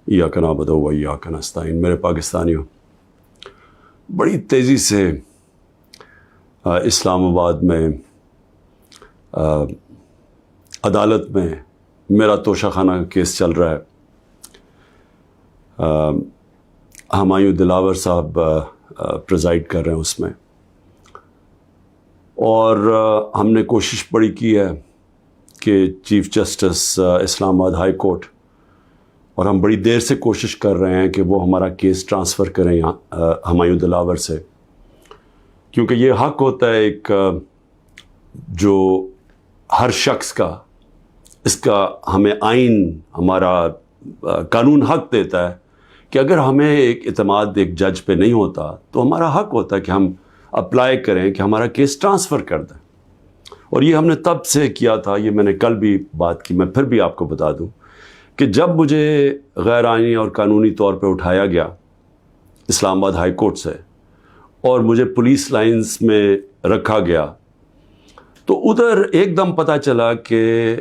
ایاک نعبد و ایاک نستعین۔ میرے پاکستانیوں، بڑی تیزی سے اسلام آباد میں عدالت میں میرا توشہ خانہ کا کیس چل رہا ہے۔ ہمایوں دلاور صاحب پریزائڈ کر رہے ہیں اس میں، اور ہم نے کوشش بڑی کی ہے کہ چیف جسٹس اسلام آباد ہائی کورٹ، اور ہم بڑی دیر سے کوشش کر رہے ہیں کہ وہ ہمارا کیس ٹرانسفر کریں یہاں ہمایوں دلاور سے، کیونکہ یہ حق ہوتا ہے ایک جو ہر شخص کا، اس کا ہمیں آئین، ہمارا قانون حق دیتا ہے کہ اگر ہمیں ایک اعتماد ایک جج پہ نہیں ہوتا تو ہمارا حق ہوتا ہے کہ ہم اپلائی کریں کہ ہمارا کیس ٹرانسفر کر دیں۔ اور یہ ہم نے تب سے کیا تھا، یہ میں نے کل بھی بات کی، میں پھر بھی آپ کو بتا دوں کہ جب مجھے غیر آئینی اور قانونی طور پہ اٹھایا گیا اسلام آباد ہائی کورٹ سے اور مجھے پولیس لائنز میں رکھا گیا، تو ادھر ایک دم پتہ چلا کہ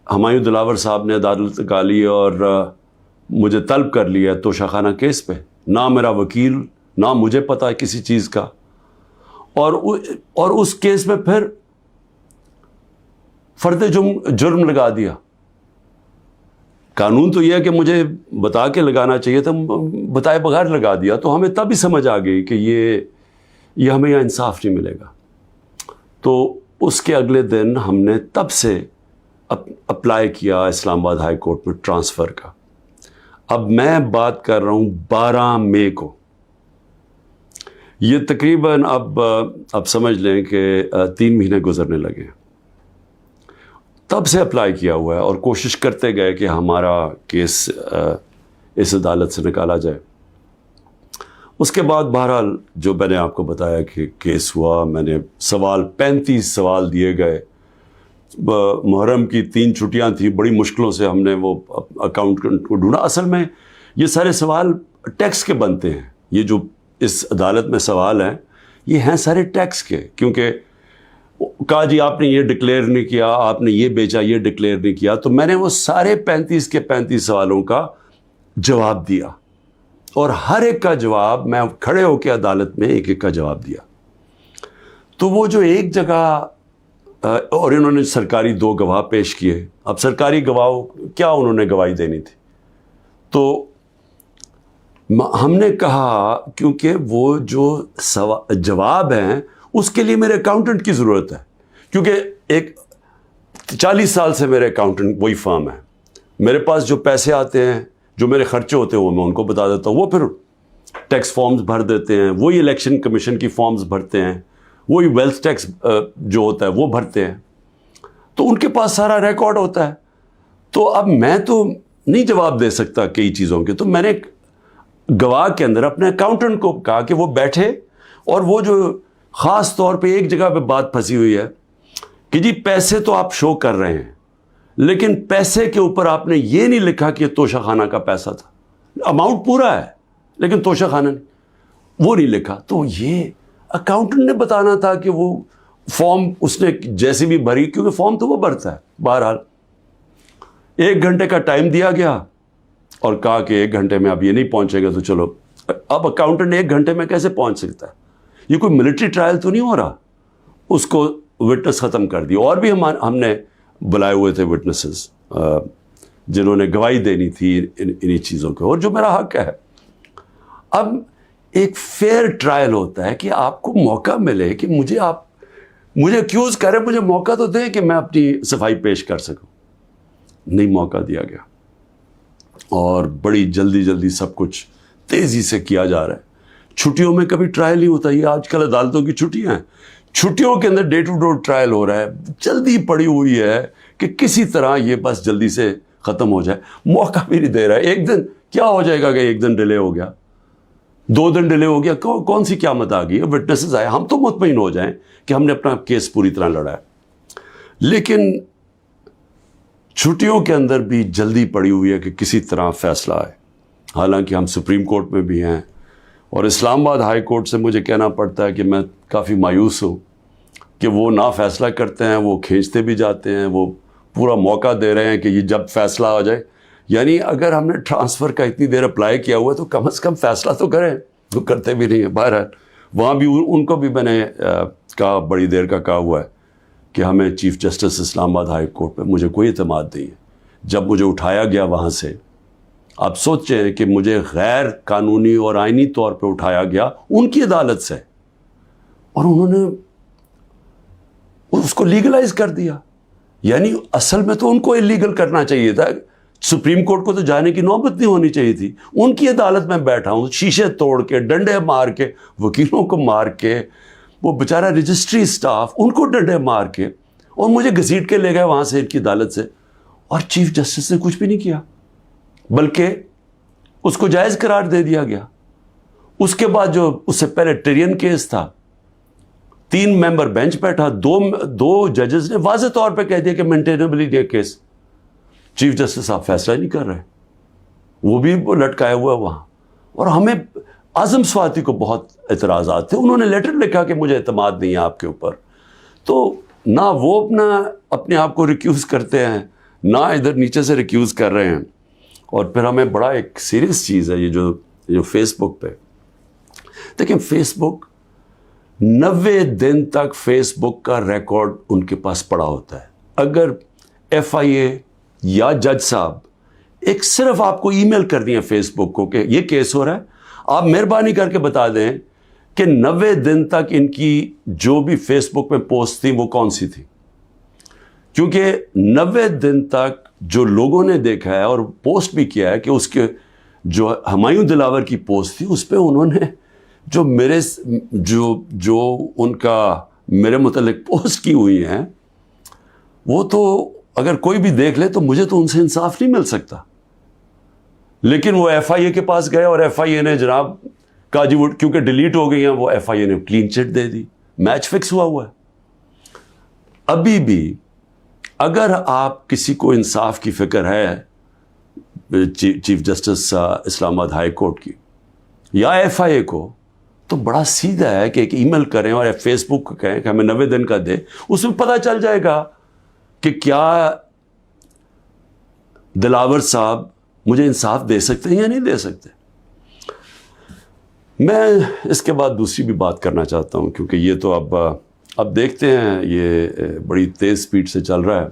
ہمایوں دلاور صاحب نے عدالت نکالی اور مجھے طلب کر لیا توشہ خانہ کیس پہ، نہ میرا وکیل، نہ مجھے پتہ کسی چیز کا، اور اس کیس میں پھر فرد جرم لگا دیا۔ قانون تو یہ ہے کہ مجھے بتا کے لگانا چاہیے تھا، بتائے بغیر لگا دیا، تو ہمیں تب ہی سمجھ آ گئی کہ یہ ہمیں یہاں انصاف نہیں ملے گا۔ تو اس کے اگلے دن ہم نے تب سے اپلائی کیا اسلام آباد ہائی کورٹ میں ٹرانسفر کا۔ اب میں بات کر رہا ہوں 12 مئی کو، یہ تقریباً اب سمجھ لیں کہ 3 مہینے گزرنے لگے ہیں، تب سے اپلائی کیا ہوا ہے اور کوشش کرتے گئے کہ ہمارا کیس اس عدالت سے نکالا جائے۔ اس کے بعد بہرحال جو میں نے آپ کو بتایا کہ کیس ہوا، میں نے 35 سوال دیے گئے، محرم کی 3 چھٹیاں تھیں، بڑی مشکلوں سے ہم نے وہ اکاؤنٹنٹ کو ڈھونڈا۔ اصل میں یہ سارے سوال ٹیکس کے بنتے ہیں، یہ جو اس عدالت میں سوال ہیں یہ ہیں سارے ٹیکس کے، کیونکہ کہا جی آپ نے یہ ڈکلیئر نہیں کیا، آپ نے یہ بیچا، یہ ڈکلیئر نہیں کیا، تو میں نے وہ سارے 35 کے 35 سوالوں کا جواب دیا، اور ہر ایک کا جواب میں کھڑے ہو کے عدالت میں ایک ایک کا جواب دیا۔ تو وہ جو ایک جگہ، اور انہوں نے سرکاری 2 گواہ پیش کیے، اب سرکاری گواہ کیا انہوں نے گواہی دینی تھی، تو ہم نے کہا کیونکہ وہ جو جواب ہیں اس کے لیے میرے اکاؤنٹنٹ کی ضرورت ہے، کیونکہ ایک 40 سال سے میرے اکاؤنٹنٹ وہی فرم ہے، میرے پاس جو پیسے آتے ہیں، جو میرے خرچے ہوتے ہیں وہ میں ان کو بتا دیتا ہوں، وہ پھر ٹیکس فارمز بھر دیتے ہیں، وہی الیکشن کمیشن کی فارمز بھرتے ہیں، وہی ویلتھ ٹیکس جو ہوتا ہے وہ بھرتے ہیں، تو ان کے پاس سارا ریکارڈ ہوتا ہے۔ تو اب میں تو نہیں جواب دے سکتا کئی چیزوں کے، تو میں نے گواہ کے اندر اپنے اکاؤنٹنٹ کو کہا کہ وہ بیٹھے، اور وہ جو خاص طور پہ ایک جگہ پہ بات پھنسی ہوئی ہے کہ جی پیسے تو آپ شو کر رہے ہیں، لیکن پیسے کے اوپر آپ نے یہ نہیں لکھا کہ یہ توشہ خانہ کا پیسہ تھا، اماؤنٹ پورا ہے لیکن توشہ خانہ وہ نہیں لکھا۔ تو یہ اکاؤنٹنٹ نے بتانا تھا کہ وہ فارم اس نے جیسی بھی بھری، کیونکہ فارم تو وہ بھرتا ہے۔ بہرحال 1 گھنٹے کا ٹائم دیا گیا اور کہا کہ 1 گھنٹے میں اب یہ نہیں پہنچے گا تو چلو۔ اب اکاؤنٹنٹ 1 گھنٹے میں کیسے پہنچ سکتا ہے؟ یہ کوئی ملٹری ٹرائل تو نہیں ہو رہا۔ اس کو وٹنس ختم کر دی، اور بھی ہم نے بلائے ہوئے تھے وٹنسز جنہوں نے گواہی دینی تھی انہی چیزوں کے، اور جو میرا حق ہے۔ اب ایک فیئر ٹرائل ہوتا ہے کہ آپ کو موقع ملے کہ مجھے ایکیوز کریں، مجھے موقع تو دیں کہ میں اپنی صفائی پیش کر سکوں۔ نہیں موقع دیا گیا، اور بڑی جلدی سب کچھ تیزی سے کیا جا رہا ہے۔ چھٹیوں میں کبھی ٹرائل نہیں ہوتا، یہ آج کل عدالتوں کی چھٹیاں ہیں، چھٹیوں کے another day to day trial ہو رہا ہے، جلدی پڑی ہوئی ہے کہ کسی طرح یہ بس جلدی سے ختم ہو جائے، موقع بھی نہیں دے رہا ہے۔ 1 دن کیا ہو جائے گا کہ 1 دن ڈیلے ہو گیا، 2 دن ڈیلے ہو گیا، کون سی قیامت آ گئی؟ وٹنسز آئے، ہم تو مطمئن ہو جائیں کہ ہم نے اپنا کیس پوری طرح لڑا ہے۔ لیکن چھٹیوں کے اندر بھی جلدی پڑی ہوئی ہے کہ کسی طرح فیصلہ آئے، حالانکہ ہم سپریم کورٹ میں بھی ہیں، اور اسلام آباد ہائی کورٹ سے مجھے کہنا پڑتا ہے کہ میں کافی مایوس ہوں کہ وہ نہ فیصلہ کرتے ہیں، وہ کھینچتے بھی جاتے ہیں، وہ پورا موقع دے رہے ہیں کہ یہ جب فیصلہ آ جائے، یعنی اگر ہم نے ٹرانسفر کا اتنی دیر اپلائی کیا ہوا ہے تو کم از کم فیصلہ تو کریں، تو کرتے بھی نہیں ہیں. بہرحال وہاں بھی ان کو بھی میں نے کہا، بڑی دیر کا کہا ہوا ہے کہ ہمیں چیف جسٹس اسلام آباد ہائی کورٹ پہ مجھے کوئی اعتماد نہیں ہے. جب مجھے اٹھایا گیا وہاں سے، آپ سوچیں کہ مجھے غیر قانونی اور آئینی طور پہ اٹھایا گیا ان کی عدالت سے، اور انہوں نے اس کو لیگلائز کر دیا. یعنی اصل میں تو ان کو اللیگل کرنا چاہیے تھا. سپریم کورٹ کو تو جانے کی نوبت نہیں ہونی چاہیے تھی. ان کی عدالت میں بیٹھا ہوں، شیشے توڑ کے، ڈنڈے مار کے، وکیلوں کو مار کے، وہ بیچارہ رجسٹری سٹاف ان کو ڈنڈے مار کے، اور مجھے گھسیٹ کے لے گئے وہاں سے ان کی عدالت سے. اور چیف جسٹس نے کچھ بھی نہیں کیا، بلکہ اس کو جائز قرار دے دیا گیا. اس کے بعد جو اس سے پہلے ٹرین کیس تھا، 3 ممبر بینچ بیٹھا، دو ججز نے واضح طور پہ کہہ دیا کہ مینٹینیبل ہے کیس. چیف جسٹس صاحب فیصلہ نہیں کر رہے، وہ بھی لٹکائے ہوا ہے وہاں. اور ہمیں اعظم سواتی کو بہت اعتراضات تھے. انہوں نے لیٹر لکھا کہ مجھے اعتماد نہیں ہے آپ کے اوپر. تو نہ وہ اپنے آپ کو ریکیوز کرتے ہیں، نہ ادھر نیچے سے ریکیوز کر رہے ہیں. اور پھر ہمیں بڑا ایک سیریس چیز ہے یہ جو فیس بک پہ دیکھیں، فیس بک 90 دن تک فیس بک کا ریکارڈ ان کے پاس پڑا ہوتا ہے. اگر FIA یا جج صاحب ایک صرف آپ کو ای میل کر دیا فیس بک کو کہ یہ کیس ہو رہا ہے، آپ مہربانی کر کے بتا دیں کہ 90 دن تک ان کی جو بھی فیس بک پہ پوسٹ تھی وہ کون سی تھی. کیونکہ 90 دن تک جو لوگوں نے دیکھا ہے اور پوسٹ بھی کیا ہے کہ اس کے جو ہمایوں دلاور کی پوسٹ تھی، اس پہ انہوں نے جو ان کا میرے متعلق پوسٹ کی ہوئی ہیں، وہ تو اگر کوئی بھی دیکھ لے تو مجھے تو ان سے انصاف نہیں مل سکتا. لیکن وہ FIA کے پاس گئے اور FIA نے جناب کہا جی وہ کیونکہ ڈیلیٹ ہو گئی ہیں، وہ FIA نے کلین چٹ دے دی. میچ فکس ہوا ہے. ابھی بھی اگر آپ کسی کو انصاف کی فکر ہے چیف جسٹس اسلام آباد ہائی کورٹ کی یا FIA کو، تو بڑا سیدھا ہے کہ ایک ای میل کریں اور فیس بک کو کہیں کہ ہمیں 90 دن کا دے. اس میں پتہ چل جائے گا کہ کیا دلاور صاحب مجھے انصاف دے سکتے ہیں یا نہیں دے سکتے. میں اس کے بعد دوسری بھی بات کرنا چاہتا ہوں، کیونکہ یہ تو اب دیکھتے ہیں، یہ بڑی تیز سپیڈ سے چل رہا ہے.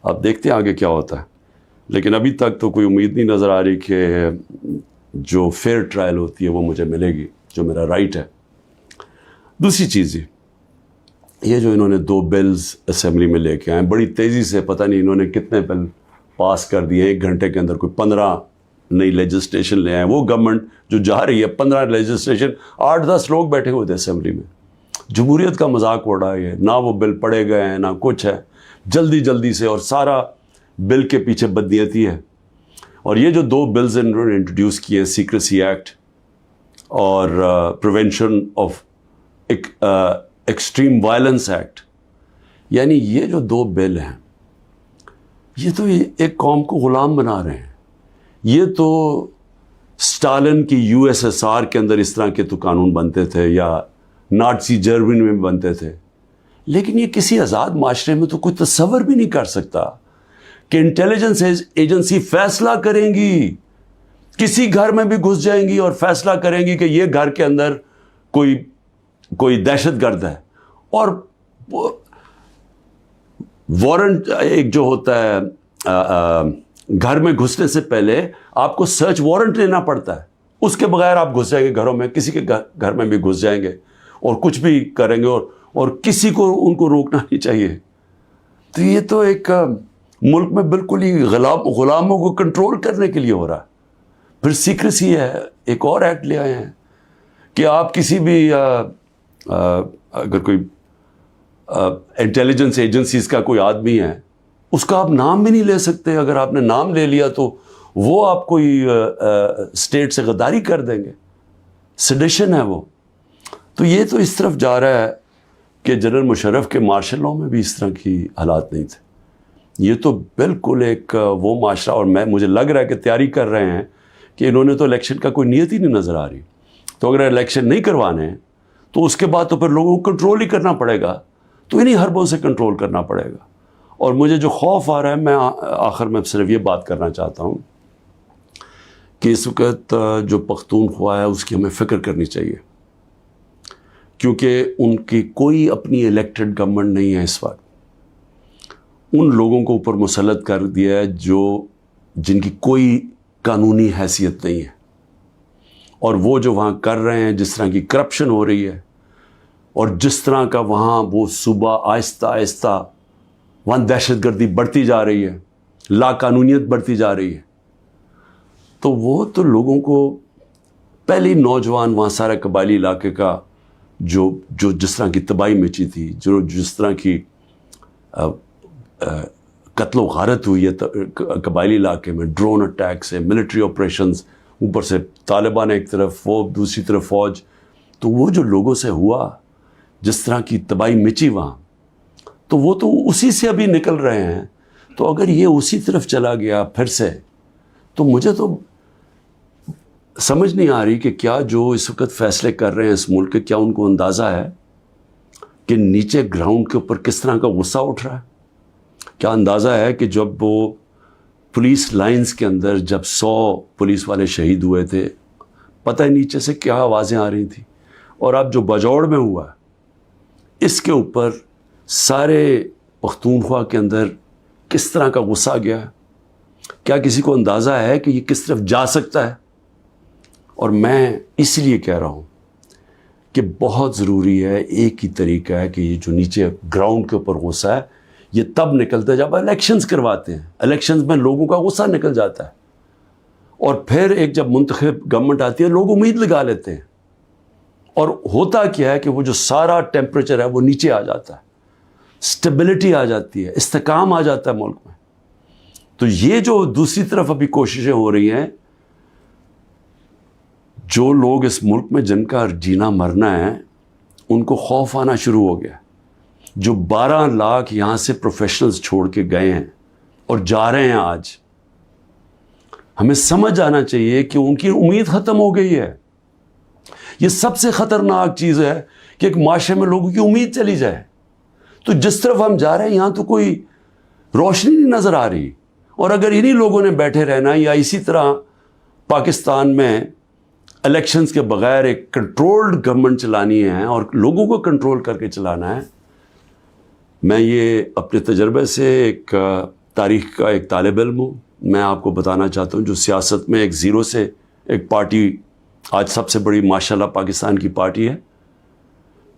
اب دیکھتے ہیں آگے کیا ہوتا ہے. لیکن ابھی تک تو کوئی امید نہیں نظر آ رہی کہ جو فیئر ٹرائل ہوتی ہے وہ مجھے ملے گی، جو میرا رائٹ ہے. دوسری چیز یہ جو انہوں نے 2 بلز اسمبلی میں لے کے آئے بڑی تیزی سے، پتہ نہیں انہوں نے کتنے بل پاس کر دیے 1 گھنٹے کے اندر، کوئی 15 نئی لیجسلیشن لے آئے. وہ گورنمنٹ جو جا رہی ہے 15 لیجسلیشن، 8-10 لوگ بیٹھے ہوئے تھے اسمبلی میں. جمہوریت کا مذاق اڑ رہا ہے. نہ وہ بل پڑھے گئے ہیں، نہ کچھ ہے، جلدی سے، اور سارا بل کے پیچھے بدنیتی ہے. اور یہ جو 2 بلز انہوں نے انٹروڈیوس کیے، سیکریسی ایکٹ اور prevention of extreme violence act, یعنی یہ جو 2 بل ہیں، یہ تو ایک قوم کو غلام بنا رہے ہیں. یہ تو اسٹالن کی USSR کے اندر اس طرح کے تو قانون بنتے تھے، یا نازی جرمنی میں بنتے تھے. لیکن یہ کسی آزاد معاشرے میں تو کوئی تصور بھی نہیں کر سکتا کہ انٹیلیجنس ایجنسی فیصلہ کریں گی، کسی گھر میں بھی گھس جائیں گی اور فیصلہ کریں گی کہ یہ گھر کے اندر کوئی دہشت گرد ہے. اور وارنٹ ایک جو ہوتا ہے، گھر میں گھسنے سے پہلے آپ کو سرچ وارنٹ لینا پڑتا ہے. اس کے بغیر آپ گھس جائیں گے گھروں میں، کسی کے گھر میں بھی گھس جائیں گے اور کچھ بھی کریں گے، اور کسی کو ان کو روکنا نہیں چاہیے. تو یہ تو ایک ملک میں بالکل ہی غلاموں کو کنٹرول کرنے کے لیے ہو رہا ہے. پھر سیکریسی ہے، ایک اور ایکٹ لے آئے ہیں کہ آپ کسی بھی اگر کوئی انٹیلیجنس ایجنسیز کا کوئی آدمی ہے، اس کا آپ نام بھی نہیں لے سکتے. اگر آپ نے نام لے لیا تو وہ آپ کوئی اسٹیٹ سے غداری کر دیں گے، سیڈیشن ہے وہ. تو یہ تو اس طرف جا رہا ہے کہ جنرل مشرف کے مارشل لاء میں بھی اس طرح کی حالات نہیں تھے. یہ تو بالکل ایک وہ معاشرہ، اور مجھے لگ رہا ہے کہ تیاری کر رہے ہیں کہ انہوں نے تو الیکشن کا کوئی نیت ہی نہیں نظر آ رہی. تو اگر الیکشن نہیں کروانے ہیں تو اس کے بعد تو پھر لوگوں کو کنٹرول ہی کرنا پڑے گا. تو انہیں حربوں سے کنٹرول کرنا پڑے گا. اور مجھے جو خوف آ رہا ہے، میں آخر میں صرف یہ بات کرنا چاہتا ہوں کہ اس وقت جو پختونخوا ہے اس کی ہمیں فکر کرنی چاہیے، کیونکہ ان کی کوئی اپنی الیکٹڈ گورنمنٹ نہیں ہے اس وقت. ان لوگوں کو اوپر مسلط کر دیا ہے جن کی کوئی قانونی حیثیت نہیں ہے، اور وہ جو وہاں کر رہے ہیں، جس طرح کی کرپشن ہو رہی ہے اور جس طرح کا وہاں وہ صوبہ آہستہ آہستہ وہاں دہشت گردی بڑھتی جا رہی ہے، لا قانونیت بڑھتی جا رہی ہے، تو وہ تو لوگوں کو پہلے ہی نوجوان وہاں سارے قبائلی علاقے کا جو جس طرح کی تباہی مچی تھی، جس طرح کی قتل و غارت ہوئی ہے قبائلی علاقے میں، ڈرون اٹیک سے، ملٹری آپریشنز، اوپر سے طالبان ایک طرف، وہ دوسری طرف فوج، تو وہ جو لوگوں سے ہوا، جس طرح کی تباہی مچی وہاں، تو وہ تو اسی سے ابھی نکل رہے ہیں. تو اگر یہ اسی طرف چلا گیا پھر سے، تو مجھے تو سمجھ نہیں آ رہی کہ کیا جو اس وقت فیصلے کر رہے ہیں اس ملک کے، کیا ان کو اندازہ ہے کہ نیچے گراؤنڈ کے اوپر کس طرح کا غصہ اٹھ رہا ہے؟ کیا اندازہ ہے کہ جب وہ پولیس لائنز کے اندر جب 100 پولیس والے شہید ہوئے تھے، پتہ ہے نیچے سے کیا آوازیں آ رہی تھیں؟ اور اب جو بجوڑ میں ہوا اس کے اوپر سارے پختونخوا کے اندر کس طرح کا غصہ گیا ہے؟ کیا کسی کو اندازہ ہے کہ یہ کس طرف جا سکتا ہے؟ اور میں اس لیے کہہ رہا ہوں کہ بہت ضروری ہے، ایک ہی طریقہ ہے کہ یہ جو نیچے گراؤنڈ کے اوپر غصہ ہے یہ تب نکلتا ہے جب الیکشنز کرواتے ہیں. الیکشنز میں لوگوں کا غصہ نکل جاتا ہے، اور پھر ایک جب منتخب گورنمنٹ آتی ہے لوگ امید لگا لیتے ہیں، اور ہوتا کیا ہے کہ وہ جو سارا ٹیمپریچر ہے وہ نیچے آ جاتا ہے، اسٹیبلٹی آ جاتی ہے، استحکام آ جاتا ہے ملک میں. تو یہ جو دوسری طرف ابھی کوششیں ہو رہی ہیں، جو لوگ اس ملک میں جن کا جینا مرنا ہے ان کو خوف آنا شروع ہو گیا. جو 12 لاکھ یہاں سے پروفیشنلز چھوڑ کے گئے ہیں اور جا رہے ہیں، آج ہمیں سمجھ آنا چاہیے کہ ان کی امید ختم ہو گئی ہے. یہ سب سے خطرناک چیز ہے کہ ایک معاشرے میں لوگوں کی امید چلی جائے. تو جس طرف ہم جا رہے ہیں یہاں تو کوئی روشنی نہیں نظر آ رہی، اور اگر انہی لوگوں نے بیٹھے رہنا یا اسی طرح پاکستان میں الیکشنز کے بغیر ایک کنٹرولڈ گورنمنٹ چلانی ہے اور لوگوں کو کنٹرول کر کے چلانا ہے. میں یہ اپنے تجربے سے ایک تاریخ کا ایک طالب علم ہوں، میں آپ کو بتانا چاہتا ہوں جو سیاست میں ایک زیرو سے ایک پارٹی آج سب سے بڑی ماشاءاللہ پاکستان کی پارٹی ہے،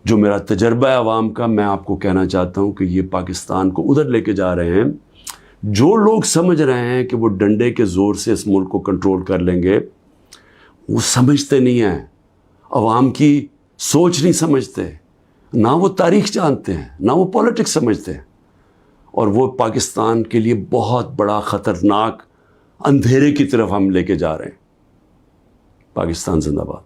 جو میرا تجربہ ہے عوام کا، میں آپ کو کہنا چاہتا ہوں کہ یہ پاکستان کو ادھر لے کے جا رہے ہیں. جو لوگ سمجھ رہے ہیں کہ وہ ڈنڈے کے زور سے اس ملک کو کنٹرول کر لیں گے، وہ سمجھتے نہیں ہیں، عوام کی سوچ نہیں سمجھتے، نہ وہ تاریخ جانتے ہیں، نہ وہ پولیٹکس سمجھتے ہیں، اور وہ پاکستان کے لیے بہت بڑا خطرناک اندھیرے کی طرف ہم لے کے جا رہے ہیں. پاکستان زندہ باد.